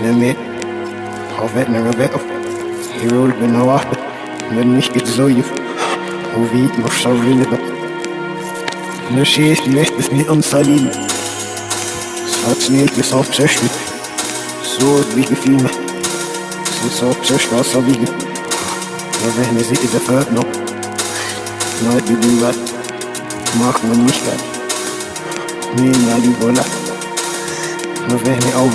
Nämlich, auf Wetten, ich roll genau ab, wenn mich geht so, wo wie ich noch schau will, ne schießt, möchte es nicht anzahlen. Sag's nicht, das auch zerstört, so wie gefühl mir, so zerstört, so wie ja, wenn es ist, der Fahrt noch, Leute, die was, macht man nicht grad, nee, ja, die Wolle, nur wenn ich auf.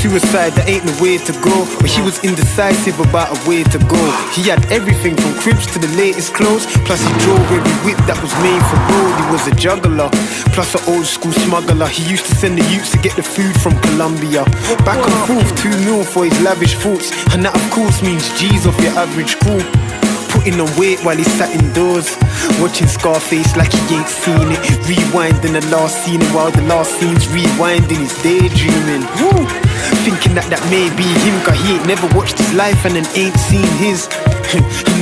Suicide, that ain't the way to go. But he was indecisive about a way to go. He had everything from cribs to the latest clothes. Plus he drove every whip that was made for road. He was a juggler, plus an old school smuggler. He used to send the youths to get the food from Colombia. Back and forth, 2 mil for his lavish thoughts. And that of course means G's off your average crew. Putting on weight while he sat indoors, watching Scarface like he ain't seen it. Rewinding the last scene, and while the last scene's rewinding, he's daydreaming. Woo! Thinking that may be him, cause he ain't never watched his life and then ain't seen his.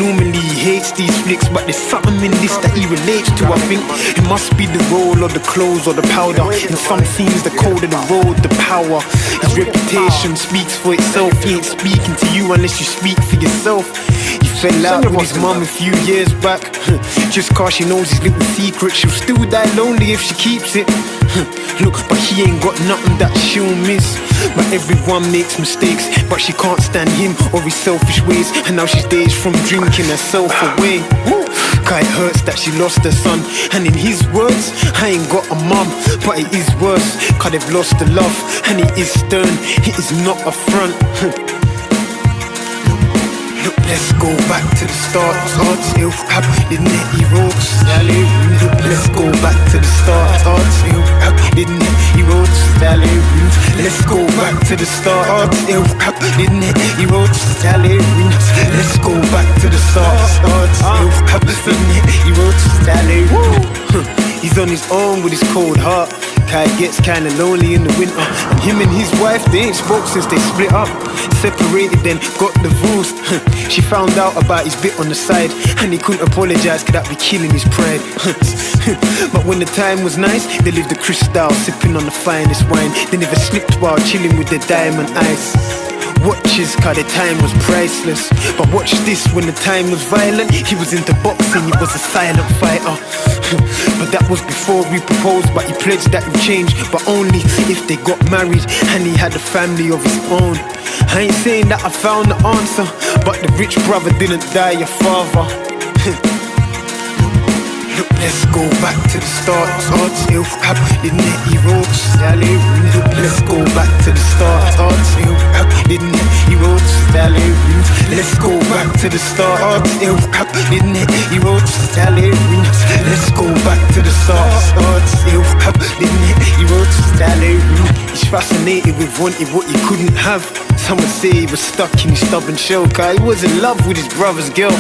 Normally he hates these flicks, but there's something in this that he relates to. I think it must be the role or the clothes or the powder. In some scenes the code of the road, the power. His reputation speaks for itself. He ain't speaking to you unless you speak for yourself. He fell out with his mum a few years back. Just cause she knows his little secret, she'll still die lonely if she keeps it. Look, but he ain't got nothing that she'll miss. But everyone makes mistakes, but she can't stand him or his selfish ways. And now she's days from drinking herself away. Cause it hurts that she lost her son. And in his words, I ain't got a mum, but it is worse, cause they've lost the love. And it is stern, it is not a front. Look, let's go back to the start. Hard still didn't it? He wrote Sally. Look, let's go back to the start. Hard still didn't it? He wrote Sally. Let's go back to the start. Hard still didn't it? He wrote Sally. Let's go back to the start. Hard still didn't it? He wrote Sally. He's on his own with his cold heart. Kai gets kinda lonely in the winter. And him and his wife, they ain't spoke since they split up. Separated then, got divorced. She found out about his bit on the side, and he couldn't apologize, could that be killing his pride? But when the time was nice, they lived the crystal, sipping on the finest wine. They never slipped while chilling with their diamond eyes. Watches, cause the time was priceless. But watch this, when the time was violent, he was into boxing, he was a silent fighter. But that was before we proposed, but he pledged that he'd change, but only if they got married and he had a family of his own. I ain't saying that I found the answer, but the rich brother didn't die a father. Look, let's go back to the start. Hard still didn't it? He wrote Sally. Look, let's go back to the start. Hard still didn't it? He wrote Sally. Let's go back to the start. Hard still didn't it? He wrote Sally. Let's go back to the start. Hard still didn't it? He wrote Sally. He's fascinated with wanting what he couldn't have. Some would say he was stuck in his stubborn shell, cause he was in love with his brother's girl.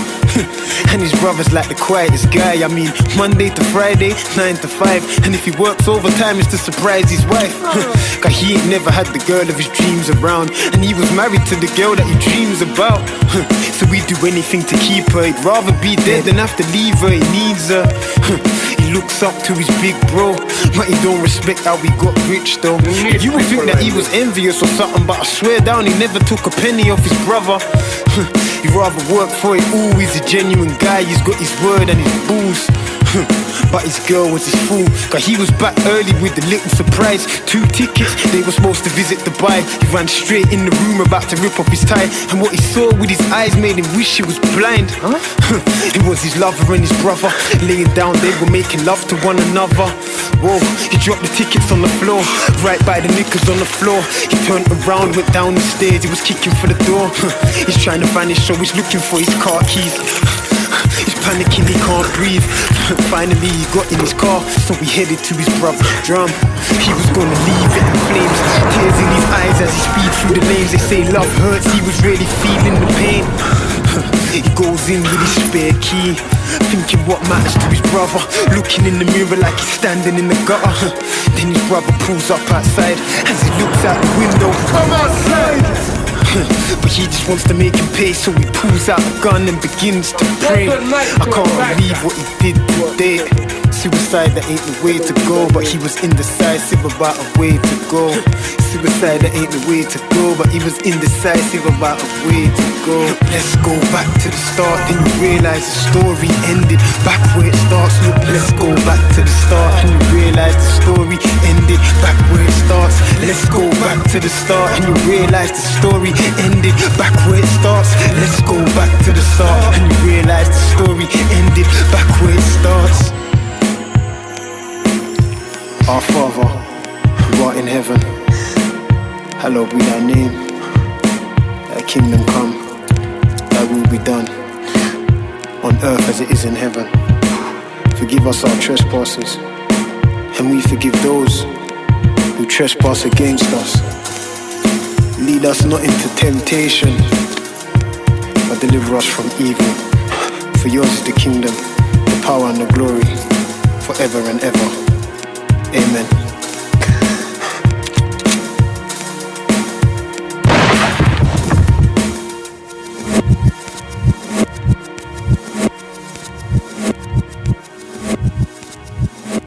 And his brother's like the quietest guy. I mean, Monday to Friday, 9 to 5. And if he works overtime, it's to surprise his wife. Cause he ain't never had the girl of his dreams around, and he was married to the girl that he dreams about. So he'd do anything to keep her. He'd rather be dead than have to leave her. He needs her. He looks up to his big bro, but he don't respect how he got rich though. You would think that he was envious or something, but I swear down he never took a penny off his brother. He'd rather work for it. Ooh, he's a genuine guy, he's got his word and his booze. But his girl was his fool, cause he was back early with the little surprise. 2 tickets, they were supposed to visit Dubai. He ran straight in the room about to rip off his tie, and what he saw with his eyes made him wish he was blind. It was his lover and his brother laying down, they were making love to one another. Whoa, he dropped the tickets on the floor, right by the knickers on the floor. He turned around, went down the stairs, he was kicking for the door. He's trying to find his show, he's looking for his car keys. He's panicking, he can't breathe. Finally he got in his car, so he headed to his brother's drum. He was gonna leave it in flames, tears in his eyes as he speeds through the lanes. They say love hurts, he was really feeling the pain. He goes in with his spare key, thinking what matters to his brother, looking in the mirror like he's standing in the gutter. Then his brother pulls up outside as he looks out the window. Come outside! But he just wants to make him pay, so he pulls out a gun and begins to pray. I can't believe what he did today. Suicide, that ain't the way to go, but he was indecisive about a way to go. Suicide, that ain't the way to go, but he was indecisive about a way to go. Let's go back to the start, then you realize the story ended back where it starts. Look, let's go back to the start, and you realize the story ended back where it starts. Let's go back to the start, and you realize the story ended back where it starts. Let's go back to the start, and you realize the story ended back where it starts. Our Father, who art in heaven, hallowed be thy name. Thy kingdom come, thy will be done, on earth as it is in heaven. Forgive us our trespasses, and we forgive those who trespass against us. Lead us not into temptation, but deliver us from evil. For yours is the kingdom, the power and the glory, forever and ever. Amen.